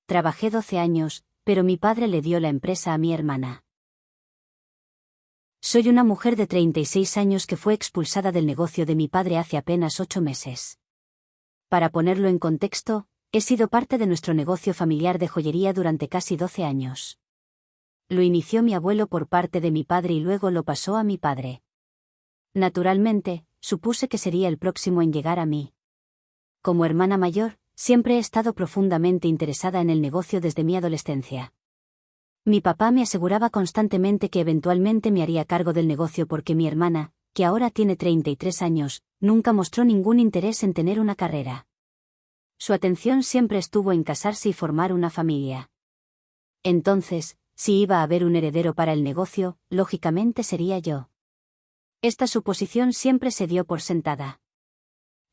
Trabajé 12 años, pero mi padre le dio la empresa a mi hermana. Soy una mujer de 36 años que fue expulsada del negocio de mi padre hace apenas 8 meses. Para ponerlo en contexto, he sido parte de nuestro negocio familiar de joyería durante casi 12 años. Lo inició mi abuelo por parte de mi padre y luego lo pasó a mi padre. Naturalmente, supuse que sería el próximo en llegar a mí. Como hermana mayor, siempre he estado profundamente interesada en el negocio desde mi adolescencia. Mi papá me aseguraba constantemente que eventualmente me haría cargo del negocio porque mi hermana, que ahora tiene 33 años, nunca mostró ningún interés en tener una carrera. Su atención siempre estuvo en casarse y formar una familia. Entonces, si iba a haber un heredero para el negocio, lógicamente sería yo. Esta suposición siempre se dio por sentada.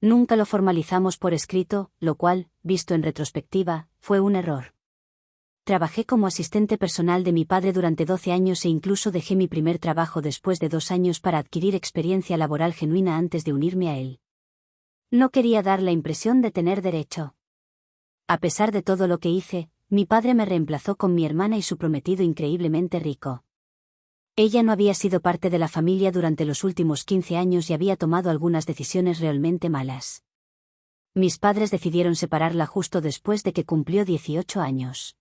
Nunca lo formalizamos por escrito, lo cual, visto en retrospectiva, fue un error. Trabajé como asistente personal de mi padre durante 12 años e incluso dejé mi primer trabajo después de 2 años para adquirir experiencia laboral genuina antes de unirme a él. No quería dar la impresión de tener derecho. A pesar de todo lo que hice, mi padre me reemplazó con mi hermana y su prometido increíblemente rico. Ella no había sido parte de la familia durante los últimos 15 años y había tomado algunas decisiones realmente malas. Mis padres decidieron separarla justo después de que cumplió 18 años.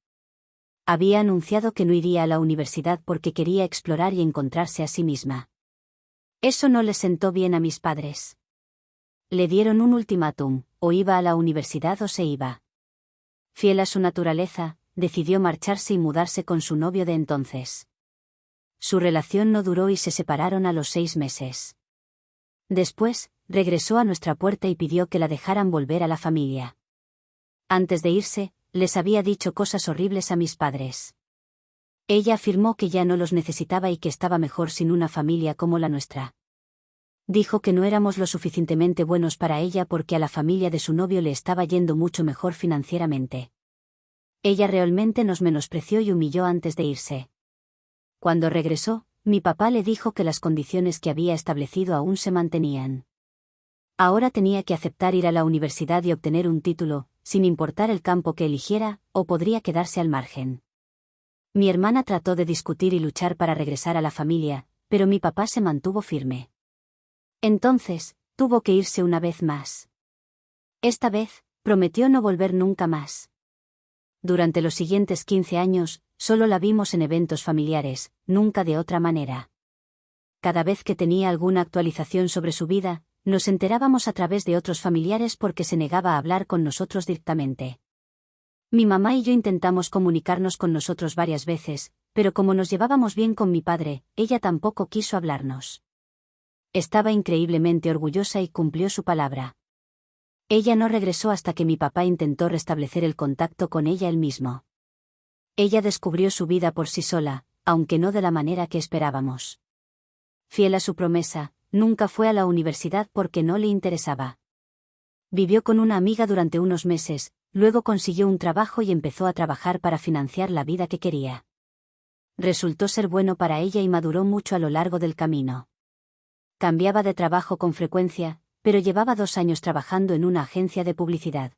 Había anunciado que no iría a la universidad porque quería explorar y encontrarse a sí misma. Eso no les sentó bien a mis padres. Le dieron un ultimátum, o iba a la universidad o se iba. Fiel a su naturaleza, decidió marcharse y mudarse con su novio de entonces. Su relación no duró y se separaron a los 6 meses. Después, regresó a nuestra puerta y pidió que la dejaran volver a la familia. Antes de irse, les había dicho cosas horribles a mis padres. Ella afirmó que ya no los necesitaba y que estaba mejor sin una familia como la nuestra. Dijo que no éramos lo suficientemente buenos para ella porque a la familia de su novio le estaba yendo mucho mejor financieramente. Ella realmente nos menospreció y humilló antes de irse. Cuando regresó, mi papá le dijo que las condiciones que había establecido aún se mantenían. Ahora tenía que aceptar ir a la universidad y obtener un título, sin importar el campo que eligiera, o podría quedarse al margen. Mi hermana trató de discutir y luchar para regresar a la familia, pero mi papá se mantuvo firme. Entonces, tuvo que irse una vez más. Esta vez, prometió no volver nunca más. Durante los siguientes 15 años, solo la vimos en eventos familiares, nunca de otra manera. Cada vez que tenía alguna actualización sobre su vida, nos enterábamos a través de otros familiares porque se negaba a hablar con nosotros directamente. Mi mamá y yo intentamos comunicarnos con nosotros varias veces, pero como nos llevábamos bien con mi padre, ella tampoco quiso hablarnos. Estaba increíblemente orgullosa y cumplió su palabra. Ella no regresó hasta que mi papá intentó restablecer el contacto con ella él mismo. Ella descubrió su vida por sí sola, aunque no de la manera que esperábamos. Fiel a su promesa, nunca fue a la universidad porque no le interesaba. Vivió con una amiga durante unos meses, luego consiguió un trabajo y empezó a trabajar para financiar la vida que quería. Resultó ser bueno para ella y maduró mucho a lo largo del camino. Cambiaba de trabajo con frecuencia, pero llevaba 2 años trabajando en una agencia de publicidad.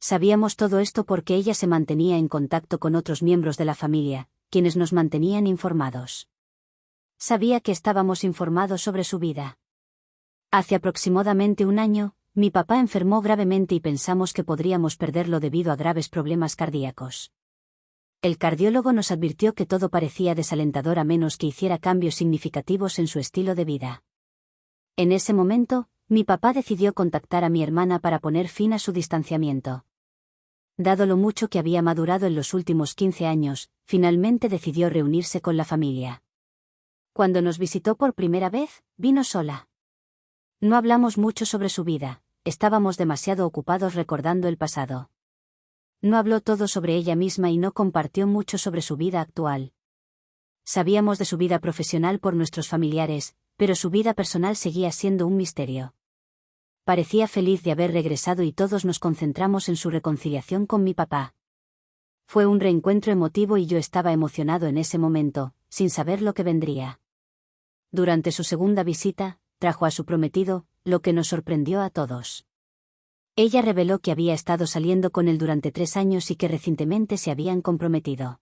Sabíamos todo esto porque ella se mantenía en contacto con otros miembros de la familia, quienes nos mantenían informados. Sabía que estábamos informados sobre su vida. Hace aproximadamente 1 año, mi papá enfermó gravemente y pensamos que podríamos perderlo debido a graves problemas cardíacos. El cardiólogo nos advirtió que todo parecía desalentador a menos que hiciera cambios significativos en su estilo de vida. En ese momento, mi papá decidió contactar a mi hermana para poner fin a su distanciamiento. Dado lo mucho que había madurado en los últimos 15 años, finalmente decidió reunirse con la familia. Cuando nos visitó por primera vez, vino sola. No hablamos mucho sobre su vida, estábamos demasiado ocupados recordando el pasado. No habló todo sobre ella misma y no compartió mucho sobre su vida actual. Sabíamos de su vida profesional por nuestros familiares, pero su vida personal seguía siendo un misterio. Parecía feliz de haber regresado y todos nos concentramos en su reconciliación con mi papá. Fue un reencuentro emotivo y yo estaba emocionado en ese momento, sin saber lo que vendría. Durante su segunda visita, trajo a su prometido, lo que nos sorprendió a todos. Ella reveló que había estado saliendo con él durante 3 años y que recientemente se habían comprometido.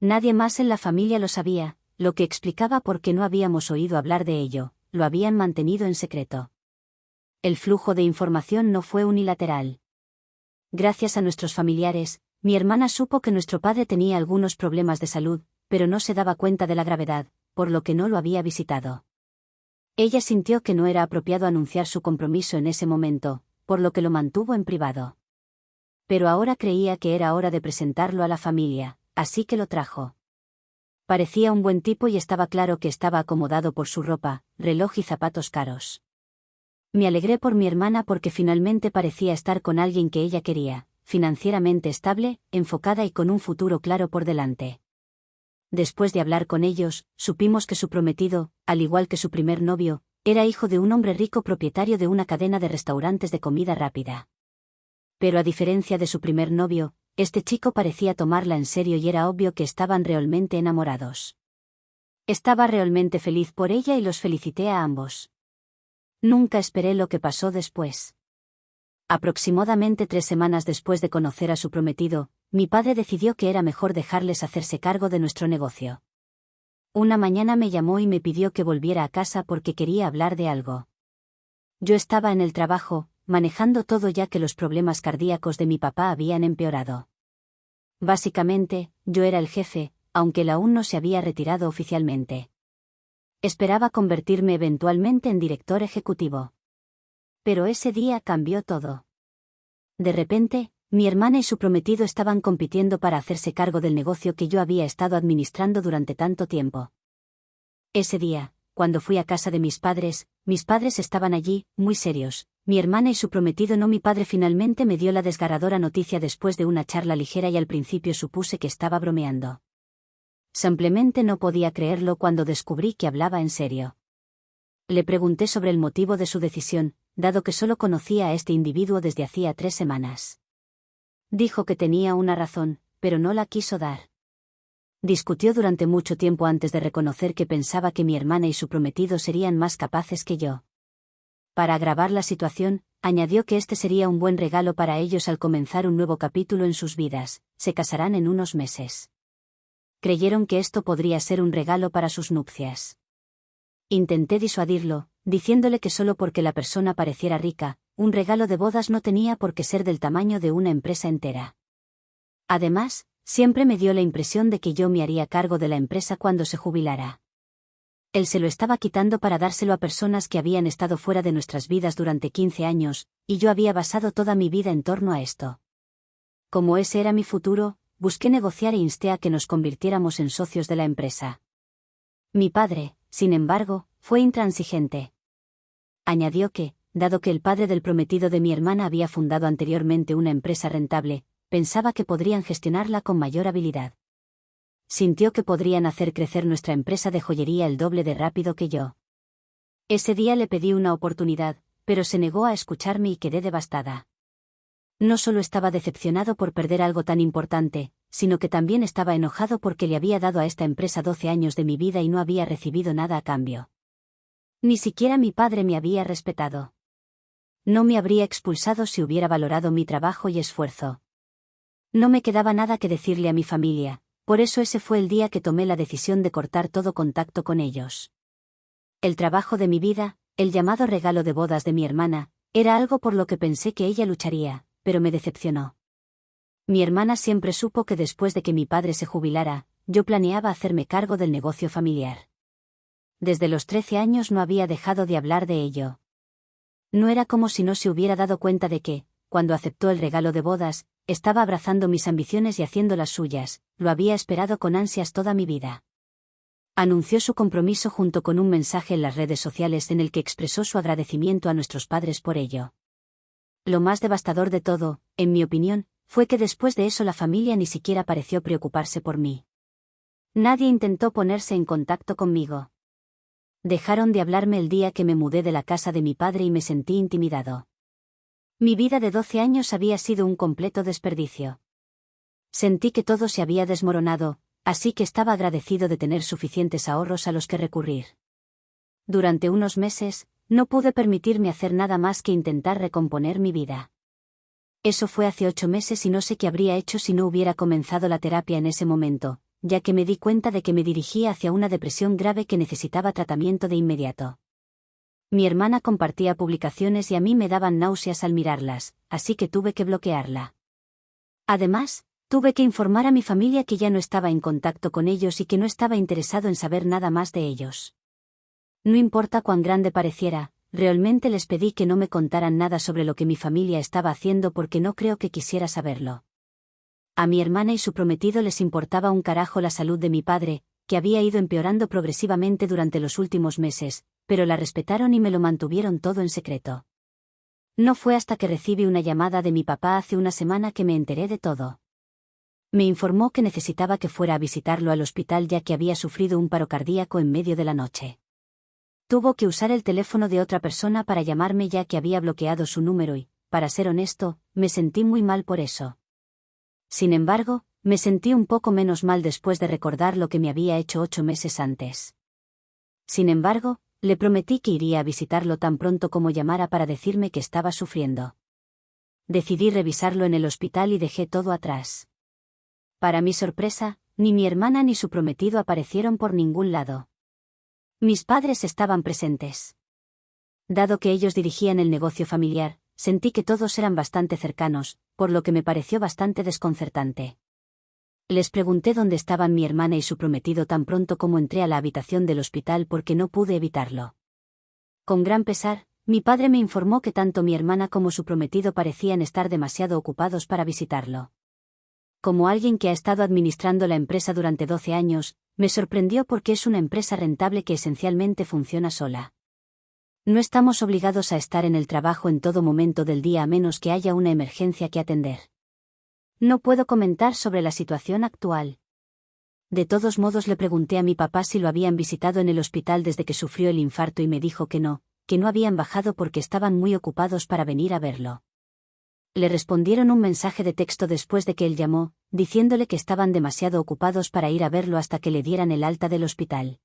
Nadie más en la familia lo sabía, lo que explicaba por qué no habíamos oído hablar de ello, lo habían mantenido en secreto. El flujo de información no fue unilateral. Gracias a nuestros familiares, mi hermana supo que nuestro padre tenía algunos problemas de salud, pero no se daba cuenta de la gravedad, por lo que no lo había visitado. Ella sintió que no era apropiado anunciar su compromiso en ese momento, por lo que lo mantuvo en privado. Pero ahora creía que era hora de presentarlo a la familia, así que lo trajo. Parecía un buen tipo y estaba claro que estaba acomodado por su ropa, reloj y zapatos caros. Me alegré por mi hermana porque finalmente parecía estar con alguien que ella quería, financieramente estable, enfocada y con un futuro claro por delante. Después de hablar con ellos, supimos que su prometido, al igual que su primer novio, era hijo de un hombre rico propietario de una cadena de restaurantes de comida rápida. Pero a diferencia de su primer novio, este chico parecía tomarla en serio y era obvio que estaban realmente enamorados. Estaba realmente feliz por ella y los felicité a ambos. Nunca esperé lo que pasó después. Aproximadamente 3 semanas después de conocer a su prometido, mi padre decidió que era mejor dejarles hacerse cargo de nuestro negocio. Una mañana me llamó y me pidió que volviera a casa porque quería hablar de algo. Yo estaba en el trabajo, manejando todo ya que los problemas cardíacos de mi papá habían empeorado. Básicamente, yo era el jefe, aunque él aún no se había retirado oficialmente. Esperaba convertirme eventualmente en director ejecutivo. Pero ese día cambió todo. De repente, mi hermana y su prometido estaban compitiendo para hacerse cargo del negocio que yo había estado administrando durante tanto tiempo. Ese día, cuando fui a casa de mis padres estaban allí, muy serios. Mi hermana y su prometido no. Mi padre finalmente me dio la desgarradora noticia después de una charla ligera y al principio supuse que estaba bromeando. Simplemente no podía creerlo cuando descubrí que hablaba en serio. Le pregunté sobre el motivo de su decisión, dado que solo conocía a este individuo desde hacía 3 semanas. Dijo que tenía una razón, pero no la quiso dar. Discutió durante mucho tiempo antes de reconocer que pensaba que mi hermana y su prometido serían más capaces que yo. Para agravar la situación, añadió que este sería un buen regalo para ellos al comenzar un nuevo capítulo en sus vidas. Se casarán en unos meses. Creyeron que esto podría ser un regalo para sus nupcias. Intenté disuadirlo, diciéndole que solo porque la persona pareciera rica, un regalo de bodas no tenía por qué ser del tamaño de una empresa entera. Además, siempre me dio la impresión de que yo me haría cargo de la empresa cuando se jubilara. Él se lo estaba quitando para dárselo a personas que habían estado fuera de nuestras vidas durante 15 años, y yo había basado toda mi vida en torno a esto. Como ese era mi futuro, busqué negociar e insté a que nos convirtiéramos en socios de la empresa. Mi padre, sin embargo, fue intransigente. Añadió que, dado que el padre del prometido de mi hermana había fundado anteriormente una empresa rentable, pensaba que podrían gestionarla con mayor habilidad. Sintió que podrían hacer crecer nuestra empresa de joyería el doble de rápido que yo. Ese día le pedí una oportunidad, pero se negó a escucharme y quedé devastada. No solo estaba decepcionado por perder algo tan importante, sino que también estaba enojado porque le había dado a esta empresa 12 años de mi vida y no había recibido nada a cambio. Ni siquiera mi padre me había respetado. No me habría expulsado si hubiera valorado mi trabajo y esfuerzo. No me quedaba nada que decirle a mi familia, por eso ese fue el día que tomé la decisión de cortar todo contacto con ellos. El trabajo de mi vida, el llamado regalo de bodas de mi hermana, era algo por lo que pensé que ella lucharía, pero me decepcionó. Mi hermana siempre supo que después de que mi padre se jubilara, yo planeaba hacerme cargo del negocio familiar. Desde los 13 años no había dejado de hablar de ello. No era como si no se hubiera dado cuenta de que, cuando aceptó el regalo de bodas, estaba abrazando mis ambiciones y haciendo las suyas. Lo había esperado con ansias toda mi vida. Anunció su compromiso junto con un mensaje en las redes sociales en el que expresó su agradecimiento a nuestros padres por ello. Lo más devastador de todo, en mi opinión, fue que después de eso la familia ni siquiera pareció preocuparse por mí. Nadie intentó ponerse en contacto conmigo. Dejaron de hablarme el día que me mudé de la casa de mi padre y me sentí intimidado. Mi vida de 12 años había sido un completo desperdicio. Sentí que todo se había desmoronado, así que estaba agradecido de tener suficientes ahorros a los que recurrir. Durante unos meses, no pude permitirme hacer nada más que intentar recomponer mi vida. Eso fue hace 8 meses y no sé qué habría hecho si no hubiera comenzado la terapia en ese momento, ya que me di cuenta de que me dirigía hacia una depresión grave que necesitaba tratamiento de inmediato. Mi hermana compartía publicaciones y a mí me daban náuseas al mirarlas, así que tuve que bloquearla. Además, tuve que informar a mi familia que ya no estaba en contacto con ellos y que no estaba interesado en saber nada más de ellos. No importa cuán grande pareciera, realmente les pedí que no me contaran nada sobre lo que mi familia estaba haciendo porque no creo que quisiera saberlo. A mi hermana y su prometido les importaba un carajo la salud de mi padre, que había ido empeorando progresivamente durante los últimos meses, pero la respetaron y me lo mantuvieron todo en secreto. No fue hasta que recibí una llamada de mi papá hace una semana que me enteré de todo. Me informó que necesitaba que fuera a visitarlo al hospital ya que había sufrido un paro cardíaco en medio de la noche. Tuvo que usar el teléfono de otra persona para llamarme ya que había bloqueado su número y, para ser honesto, me sentí muy mal por eso. Sin embargo, me sentí un poco menos mal después de recordar lo que me había hecho 8 meses antes. Sin embargo, le prometí que iría a visitarlo tan pronto como llamara para decirme que estaba sufriendo. Decidí revisarlo en el hospital y dejé todo atrás. Para mi sorpresa, ni mi hermana ni su prometido aparecieron por ningún lado. Mis padres estaban presentes. Dado que ellos dirigían el negocio familiar, sentí que todos eran bastante cercanos, por lo que me pareció bastante desconcertante. Les pregunté dónde estaban mi hermana y su prometido tan pronto como entré a la habitación del hospital porque no pude evitarlo. Con gran pesar, mi padre me informó que tanto mi hermana como su prometido parecían estar demasiado ocupados para visitarlo. Como alguien que ha estado administrando la empresa durante 12 años, me sorprendió porque es una empresa rentable que esencialmente funciona sola. No estamos obligados a estar en el trabajo en todo momento del día a menos que haya una emergencia que atender. No puedo comentar sobre la situación actual. De todos modos le pregunté a mi papá si lo habían visitado en el hospital desde que sufrió el infarto y me dijo que no habían bajado porque estaban muy ocupados para venir a verlo. Le respondieron un mensaje de texto después de que él llamó, diciéndole que estaban demasiado ocupados para ir a verlo hasta que le dieran el alta del hospital.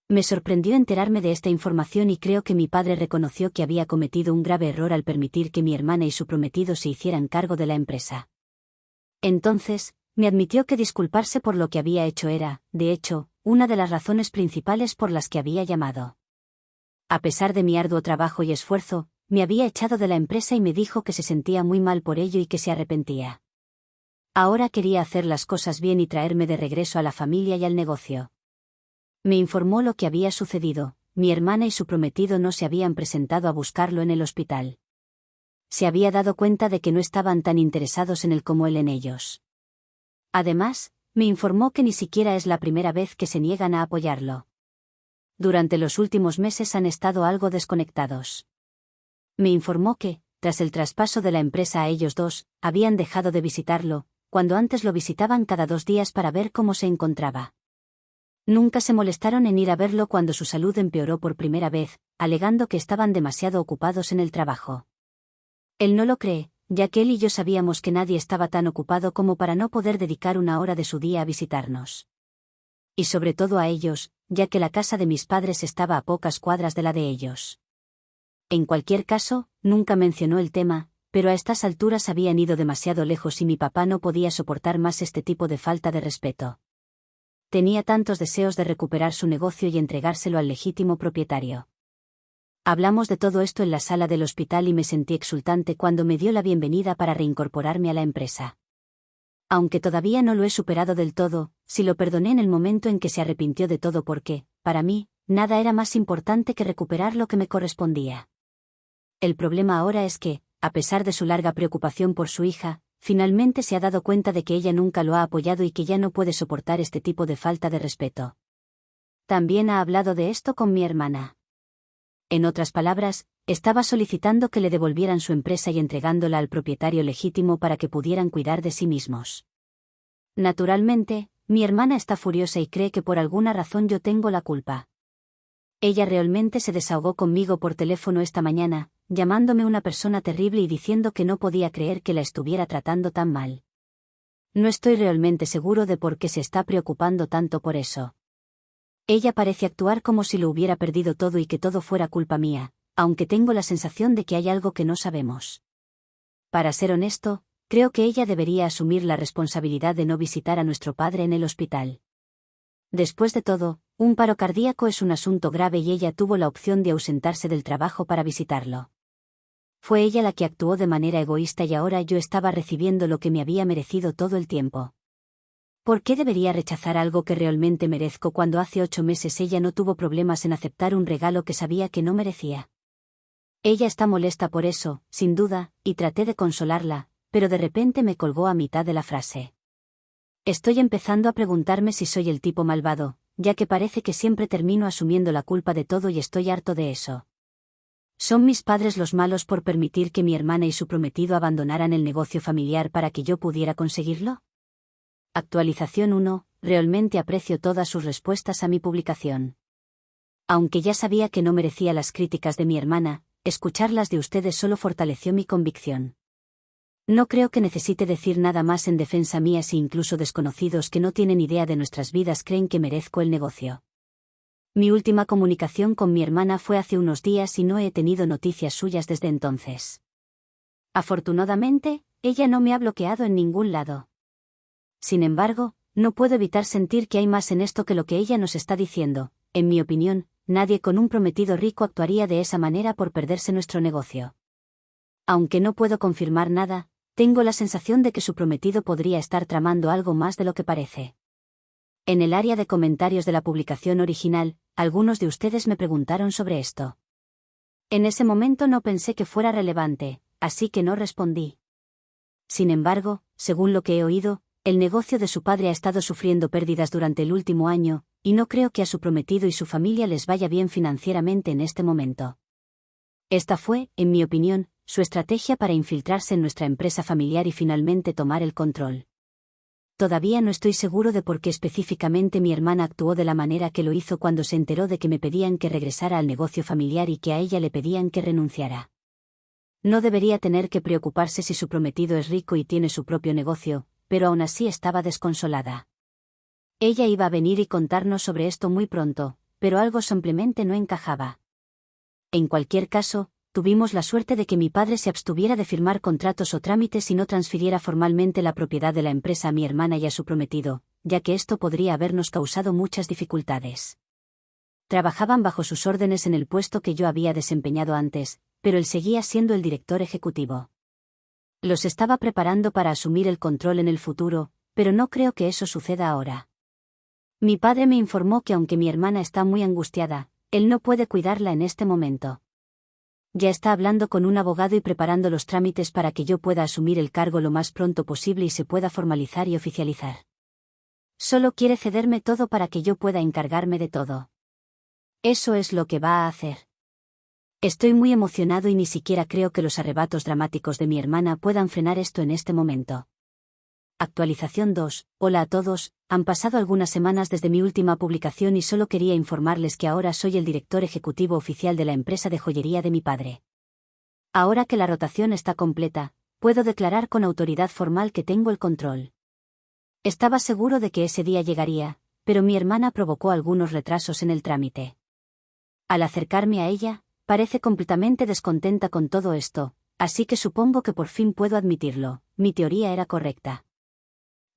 Me sorprendió enterarme de esta información y creo que mi padre reconoció que había cometido un grave error al permitir que mi hermana y su prometido se hicieran cargo de la empresa. Entonces, me admitió que disculparse por lo que había hecho era, de hecho, una de las razones principales por las que había llamado. A pesar de mi arduo trabajo y esfuerzo, me había echado de la empresa y me dijo que se sentía muy mal por ello y que se arrepentía. Ahora quería hacer las cosas bien y traerme de regreso a la familia y al negocio. Me informó lo que había sucedido, mi hermana y su prometido no se habían presentado a buscarlo en el hospital. Se había dado cuenta de que no estaban tan interesados en él como él en ellos. Además, me informó que ni siquiera es la primera vez que se niegan a apoyarlo. Durante los últimos meses han estado algo desconectados. Me informó que, tras el traspaso de la empresa a ellos dos, habían dejado de visitarlo, cuando antes lo visitaban cada 2 días para ver cómo se encontraba. Nunca se molestaron en ir a verlo cuando su salud empeoró por primera vez, alegando que estaban demasiado ocupados en el trabajo. Él no lo cree, ya que él y yo sabíamos que nadie estaba tan ocupado como para no poder dedicar una hora de su día a visitarnos. Y sobre todo a ellos, ya que la casa de mis padres estaba a pocas cuadras de la de ellos. En cualquier caso, nunca mencionó el tema, pero a estas alturas habían ido demasiado lejos y mi papá no podía soportar más este tipo de falta de respeto. Tenía tantos deseos de recuperar su negocio y entregárselo al legítimo propietario. Hablamos de todo esto en la sala del hospital y me sentí exultante cuando me dio la bienvenida para reincorporarme a la empresa. Aunque todavía no lo he superado del todo, sí lo perdoné en el momento en que se arrepintió de todo porque, para mí, nada era más importante que recuperar lo que me correspondía. El problema ahora es que, a pesar de su larga preocupación por su hija, finalmente se ha dado cuenta de que ella nunca lo ha apoyado y que ya no puede soportar este tipo de falta de respeto. También ha hablado de esto con mi hermana. En otras palabras, estaba solicitando que le devolvieran su empresa y entregándola al propietario legítimo para que pudieran cuidar de sí mismos. Naturalmente, mi hermana está furiosa y cree que por alguna razón yo tengo la culpa. Ella realmente se desahogó conmigo por teléfono esta mañana, llamándome una persona terrible y diciendo que no podía creer que la estuviera tratando tan mal. No estoy realmente seguro de por qué se está preocupando tanto por eso. Ella parece actuar como si lo hubiera perdido todo y que todo fuera culpa mía, aunque tengo la sensación de que hay algo que no sabemos. Para ser honesto, creo que ella debería asumir la responsabilidad de no visitar a nuestro padre en el hospital. Después de todo, un paro cardíaco es un asunto grave y ella tuvo la opción de ausentarse del trabajo para visitarlo. Fue ella la que actuó de manera egoísta y ahora yo estaba recibiendo lo que me había merecido todo el tiempo. ¿Por qué debería rechazar algo que realmente merezco cuando hace 8 meses ella no tuvo problemas en aceptar un regalo que sabía que no merecía? Ella está molesta por eso, sin duda, y traté de consolarla, pero de repente me colgó a mitad de la frase. Estoy empezando a preguntarme si soy el tipo malvado, ya que parece que siempre termino asumiendo la culpa de todo y estoy harto de eso. ¿Son mis padres los malos por permitir que mi hermana y su prometido abandonaran el negocio familiar para que yo pudiera conseguirlo? Actualización 1. Realmente aprecio todas sus respuestas a mi publicación. Aunque ya sabía que no merecía las críticas de mi hermana, escucharlas de ustedes solo fortaleció mi convicción. No creo que necesite decir nada más en defensa mía si incluso desconocidos que no tienen idea de nuestras vidas creen que merezco el negocio. Mi última comunicación con mi hermana fue hace unos días y no he tenido noticias suyas desde entonces. Afortunadamente, ella no me ha bloqueado en ningún lado. Sin embargo, no puedo evitar sentir que hay más en esto que lo que ella nos está diciendo. En mi opinión, nadie con un prometido rico actuaría de esa manera por perderse nuestro negocio. Aunque no puedo confirmar nada, tengo la sensación de que su prometido podría estar tramando algo más de lo que parece. En el área de comentarios de la publicación original, algunos de ustedes me preguntaron sobre esto. En ese momento no pensé que fuera relevante, así que no respondí. Sin embargo, según lo que he oído, el negocio de su padre ha estado sufriendo pérdidas durante el último año, y no creo que a su prometido y su familia les vaya bien financieramente en este momento. Esta fue, en mi opinión, su estrategia para infiltrarse en nuestra empresa familiar y finalmente tomar el control. Todavía no estoy seguro de por qué específicamente mi hermana actuó de la manera que lo hizo cuando se enteró de que me pedían que regresara al negocio familiar y que a ella le pedían que renunciara. No debería tener que preocuparse si su prometido es rico y tiene su propio negocio, pero aún así estaba desconsolada. Ella iba a venir y contarnos sobre esto muy pronto, pero algo simplemente no encajaba. En cualquier caso, tuvimos la suerte de que mi padre se abstuviera de firmar contratos o trámites y no transfiriera formalmente la propiedad de la empresa a mi hermana y a su prometido, ya que esto podría habernos causado muchas dificultades. Trabajaban bajo sus órdenes en el puesto que yo había desempeñado antes, pero él seguía siendo el director ejecutivo. Los estaba preparando para asumir el control en el futuro, pero no creo que eso suceda ahora. Mi padre me informó que aunque mi hermana está muy angustiada, él no puede cuidarla en este momento. Ya está hablando con un abogado y preparando los trámites para que yo pueda asumir el cargo lo más pronto posible y se pueda formalizar y oficializar. Solo quiere cederme todo para que yo pueda encargarme de todo. Eso es lo que va a hacer. Estoy muy emocionado y ni siquiera creo que los arrebatos dramáticos de mi hermana puedan frenar esto en este momento. Actualización 2. Hola a todos, han pasado algunas semanas desde mi última publicación y solo quería informarles que ahora soy el director ejecutivo oficial de la empresa de joyería de mi padre. Ahora que la rotación está completa, puedo declarar con autoridad formal que tengo el control. Estaba seguro de que ese día llegaría, pero mi hermana provocó algunos retrasos en el trámite. Al acercarme a ella, parece completamente descontenta con todo esto, así que supongo que por fin puedo admitirlo, mi teoría era correcta.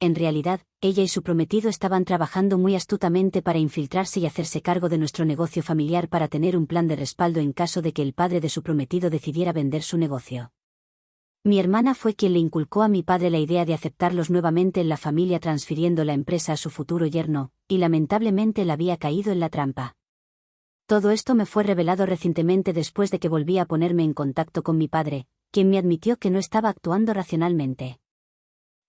En realidad, ella y su prometido estaban trabajando muy astutamente para infiltrarse y hacerse cargo de nuestro negocio familiar para tener un plan de respaldo en caso de que el padre de su prometido decidiera vender su negocio. Mi hermana fue quien le inculcó a mi padre la idea de aceptarlos nuevamente en la familia transfiriendo la empresa a su futuro yerno, y lamentablemente él había caído en la trampa. Todo esto me fue revelado recientemente después de que volví a ponerme en contacto con mi padre, quien me admitió que no estaba actuando racionalmente.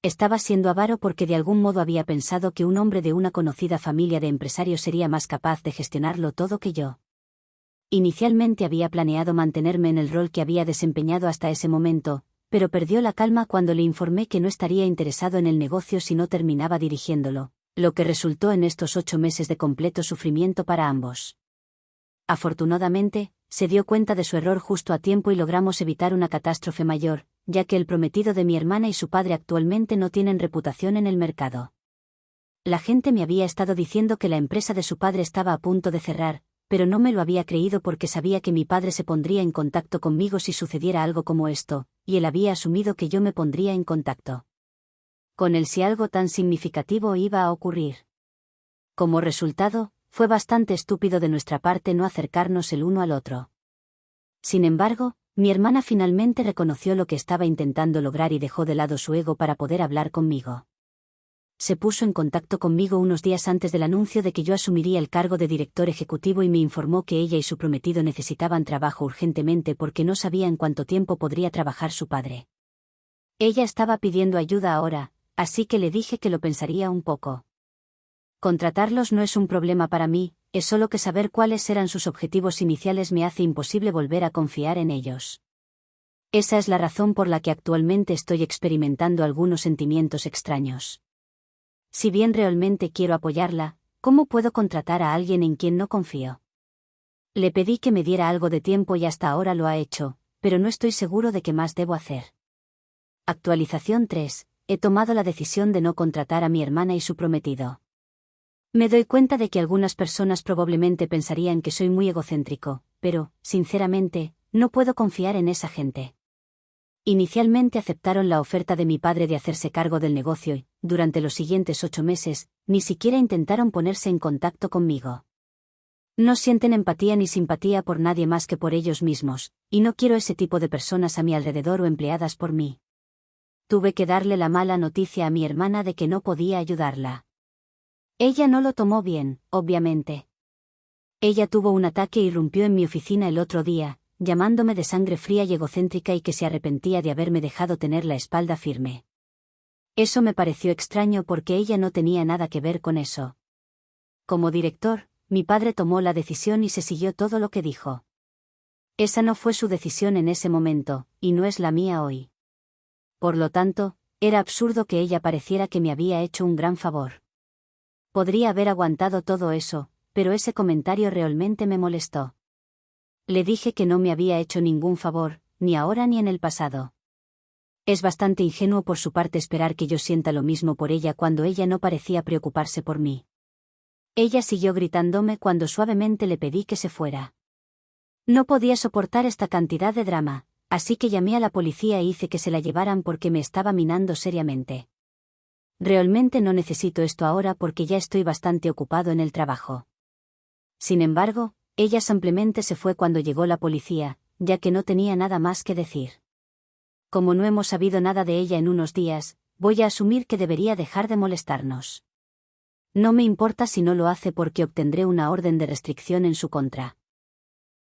Estaba siendo avaro porque de algún modo había pensado que un hombre de una conocida familia de empresarios sería más capaz de gestionarlo todo que yo. Inicialmente había planeado mantenerme en el rol que había desempeñado hasta ese momento, pero perdió la calma cuando le informé que no estaría interesado en el negocio si no terminaba dirigiéndolo, lo que resultó en estos 8 meses de completo sufrimiento para ambos. Afortunadamente, se dio cuenta de su error justo a tiempo y logramos evitar una catástrofe mayor, ya que el prometido de mi hermana y su padre actualmente no tienen reputación en el mercado. La gente me había estado diciendo que la empresa de su padre estaba a punto de cerrar, pero no me lo había creído porque sabía que mi padre se pondría en contacto conmigo si sucediera algo como esto, y él había asumido que yo me pondría en contacto con él si algo tan significativo iba a ocurrir. Como resultado, fue bastante estúpido de nuestra parte no acercarnos el uno al otro. Sin embargo, mi hermana finalmente reconoció lo que estaba intentando lograr y dejó de lado su ego para poder hablar conmigo. Se puso en contacto conmigo unos días antes del anuncio de que yo asumiría el cargo de director ejecutivo y me informó que ella y su prometido necesitaban trabajo urgentemente porque no sabían cuánto tiempo podría trabajar su padre. Ella estaba pidiendo ayuda ahora, así que le dije que lo pensaría un poco. Contratarlos no es un problema para mí, es solo que saber cuáles eran sus objetivos iniciales me hace imposible volver a confiar en ellos. Esa es la razón por la que actualmente estoy experimentando algunos sentimientos extraños. Si bien realmente quiero apoyarla, ¿cómo puedo contratar a alguien en quien no confío? Le pedí que me diera algo de tiempo y hasta ahora lo ha hecho, pero no estoy seguro de qué más debo hacer. Actualización 3. He tomado la decisión de no contratar a mi hermana y su prometido. Me doy cuenta de que algunas personas probablemente pensarían que soy muy egocéntrico, pero, sinceramente, no puedo confiar en esa gente. Inicialmente aceptaron la oferta de mi padre de hacerse cargo del negocio y, durante los siguientes 8 meses, ni siquiera intentaron ponerse en contacto conmigo. No sienten empatía ni simpatía por nadie más que por ellos mismos, y no quiero ese tipo de personas a mi alrededor o empleadas por mí. Tuve que darle la mala noticia a mi hermana de que no podía ayudarla. Ella no lo tomó bien, obviamente. Ella tuvo un ataque e irrumpió en mi oficina el otro día, llamándome de sangre fría y egocéntrica y que se arrepentía de haberme dejado tener la espalda firme. Eso me pareció extraño porque ella no tenía nada que ver con eso. Como director, mi padre tomó la decisión y se siguió todo lo que dijo. Esa no fue su decisión en ese momento, y no es la mía hoy. Por lo tanto, era absurdo que ella pareciera que me había hecho un gran favor. Podría haber aguantado todo eso, pero ese comentario realmente me molestó. Le dije que no me había hecho ningún favor, ni ahora ni en el pasado. Es bastante ingenuo por su parte esperar que yo sienta lo mismo por ella cuando ella no parecía preocuparse por mí. Ella siguió gritándome cuando suavemente le pedí que se fuera. No podía soportar esta cantidad de drama, así que llamé a la policía e hice que se la llevaran porque me estaba minando seriamente. Realmente no necesito esto ahora porque ya estoy bastante ocupado en el trabajo. Sin embargo, ella simplemente se fue cuando llegó la policía, ya que no tenía nada más que decir. Como no hemos sabido nada de ella en unos días, voy a asumir que debería dejar de molestarnos. No me importa si no lo hace porque obtendré una orden de restricción en su contra.